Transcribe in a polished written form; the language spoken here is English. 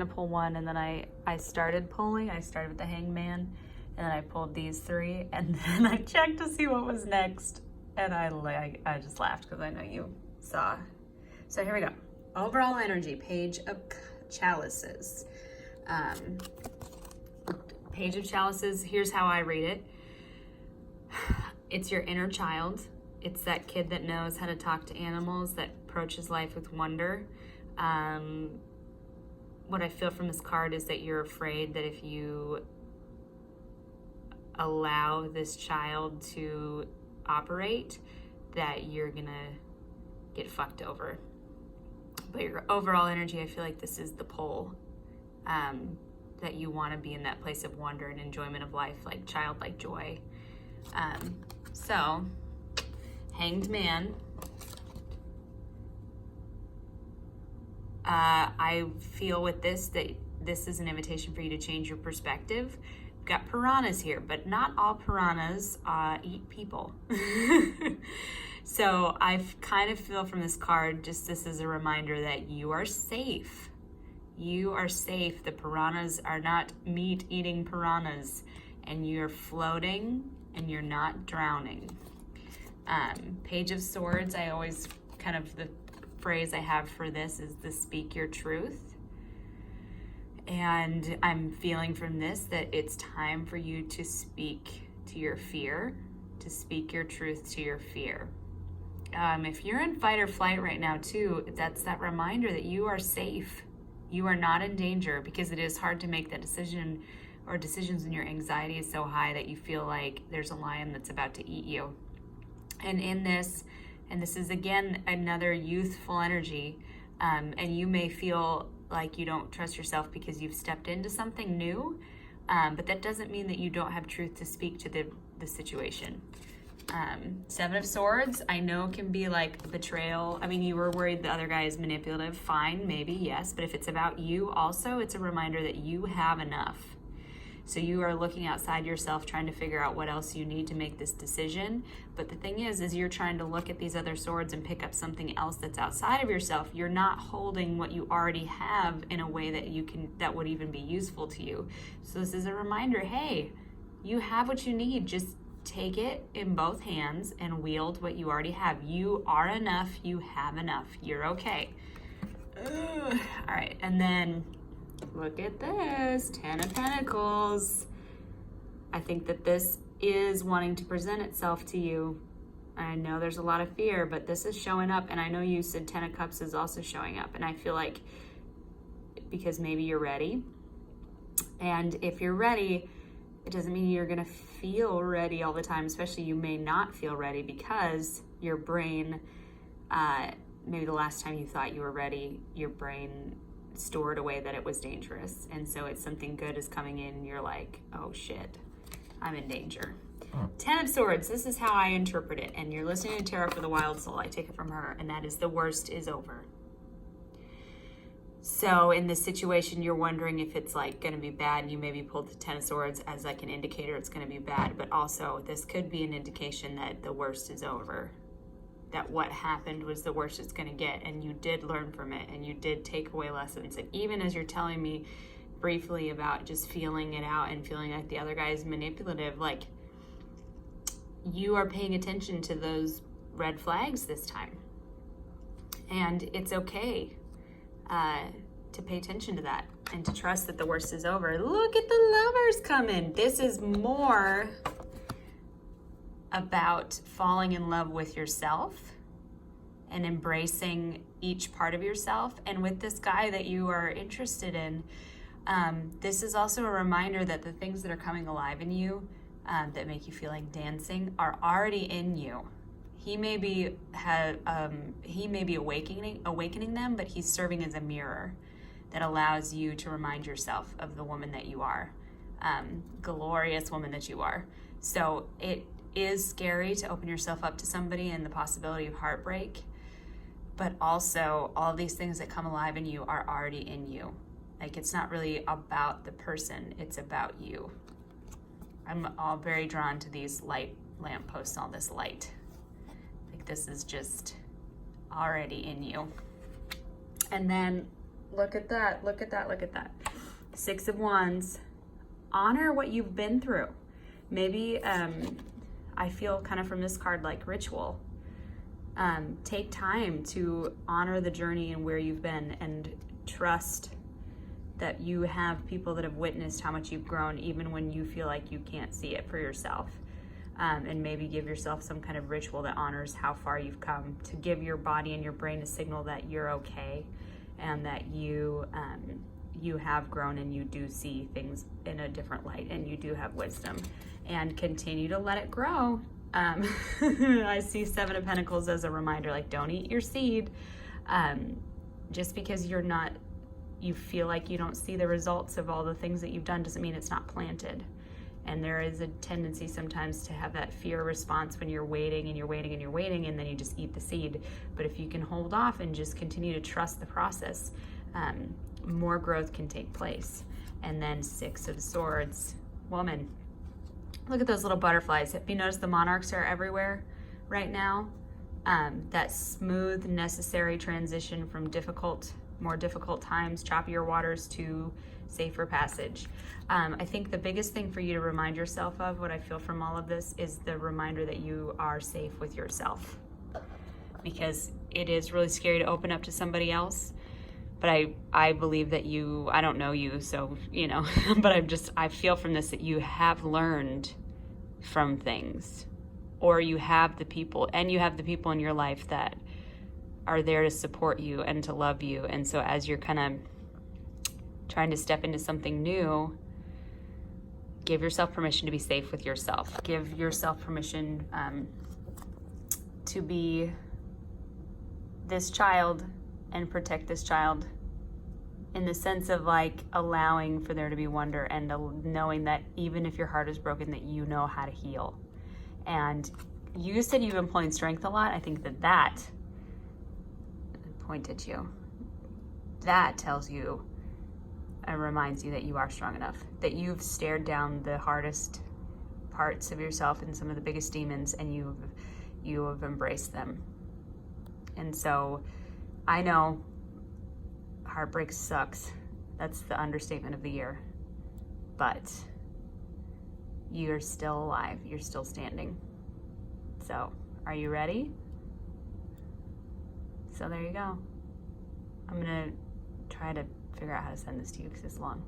gonna pull one, and then I started pulling. I started with the Hangman, and then I pulled these three, and then I checked to see what was next, and I just laughed because I know you saw. So here we go. Overall energy, Page of Chalices. Page of Chalices, here's how I read it. It's your inner child. It's that kid that knows how to talk to animals, that approaches life with wonder. What I feel from this card is that you're afraid that if you allow this child to operate, that you're gonna get fucked over. But your overall energy, I feel like this is the pole, that you want to be in that place of wonder and enjoyment of life, like childlike joy. So, Hanged Man. I feel with this that this is an invitation for you to change your perspective. We've got piranhas here, but not all piranhas eat people. So I kind of feel from this card, just this is a reminder that you are safe. You are safe. The piranhas are not meat-eating piranhas, and you're floating and you're not drowning. Page of Swords, I always kind of, the phrase I have for this is the speak your truth. And I'm feeling from this that it's time for you to speak to your fear, to speak your truth to your fear. If you're in fight or flight right now too, that's that reminder that you are safe. You are not in danger, because it is hard to make that decision or decisions when your anxiety is so high that you feel like there's a lion that's about to eat you. And in this, and this is again another youthful energy, and you may feel like you don't trust yourself because you've stepped into something new, but that doesn't mean that you don't have truth to speak to the situation. Seven of Swords, I know can be like betrayal. I mean, you were worried the other guy is manipulative. Fine, maybe, yes. But if it's about you also, it's a reminder that you have enough. So you are looking outside yourself, trying to figure out what else you need to make this decision. But the thing is you're trying to look at these other swords and pick up something else that's outside of yourself. You're not holding what you already have in a way that would even be useful to you. So this is a reminder, hey, you have what you need. Just take it in both hands and wield what you already have. You are enough. You have enough. You're okay. All right, and then look at this, Ten of Pentacles. I think that this is wanting to present itself to you. I know there's a lot of fear, but this is showing up, and I know you said Ten of Cups is also showing up, and I feel like because maybe you're ready, and if you're ready, it doesn't mean you're gonna feel ready all the time, especially you may not feel ready because your brain, maybe the last time you thought you were ready, your brain stored away that it was dangerous. And so it's something good is coming in and you're like, oh shit, I'm in danger. Ten of Swords, this is how I interpret it. And you're listening to Tarot for the Wild Soul. I take it from her, and that is the worst is over. So in this situation, you're wondering if it's like going to be bad. You maybe pulled the Ten of Swords as like an indicator it's going to be bad, but also this could be an indication that the worst is over. That what happened was the worst it's going to get, and you did learn from it, and you did take away lessons. And even as you're telling me briefly about just feeling it out and feeling like the other guy is manipulative, like you are paying attention to those red flags this time. And it's okay to pay attention to that and to trust that the worst is over. Look at the Lovers coming. This is more about falling in love with yourself and embracing each part of yourself. And with this guy that you are interested in, this is also a reminder that the things that are coming alive in you that make you feel like dancing are already in you. He may be awakening them, but he's serving as a mirror that allows you to remind yourself of the woman that you are, glorious woman that you are. So it is scary to open yourself up to somebody and the possibility of heartbreak, but also all these things that come alive in you are already in you. Like, it's not really about the person, it's about you. I'm all very drawn to these light lampposts, all this light. Like, this is just already in you. And then Look at that, look at that, look at that. 6 of Wands. Honor what you've been through. Maybe I feel kind of from this card like ritual. Take time to honor the journey and where you've been, and trust that you have people that have witnessed how much you've grown, even when you feel like you can't see it for yourself. And maybe give yourself some kind of ritual that honors how far you've come, to give your body and your brain a signal that you're okay, and that you have grown, and you do see things in a different light, and you do have wisdom, and continue to let it grow. I see 7 of Pentacles as a reminder, like, don't eat your seed. Just because you feel like you don't see the results of all the things that you've done doesn't mean it's not planted. And there is a tendency sometimes to have that fear response when you're waiting and you're waiting and you're waiting, and then you just eat the seed. But if you can hold off and just continue to trust the process, more growth can take place. And then 6 of Swords, woman. Look at those little butterflies. Have you noticed the monarchs are everywhere right now? That smooth, necessary transition from more difficult times, choppier waters, to safer passage. I think the biggest thing for you to remind yourself of, what I feel from all of this, is the reminder that you are safe with yourself. Because it is really scary to open up to somebody else. But I believe that I don't know you, so, but I feel from this that you have learned from things, or you have the people in your life that are there to support you and to love you. And so as you're kind of trying to step into something new, give yourself permission to be safe with yourself. Give yourself permission to be this child and protect this child, in the sense of like allowing for there to be wonder, and knowing that even if your heart is broken, that you know how to heal. And you said you've been employing strength a lot. I think that pointed you. That tells you and reminds you that you are strong enough, that you've stared down the hardest parts of yourself and some of the biggest demons, and you have embraced them. And so I know heartbreak sucks. That's the understatement of the year. But you're still alive. You're still standing. So, are you ready? So there you go. I'm going to try to figure out how to send this to you because it's long.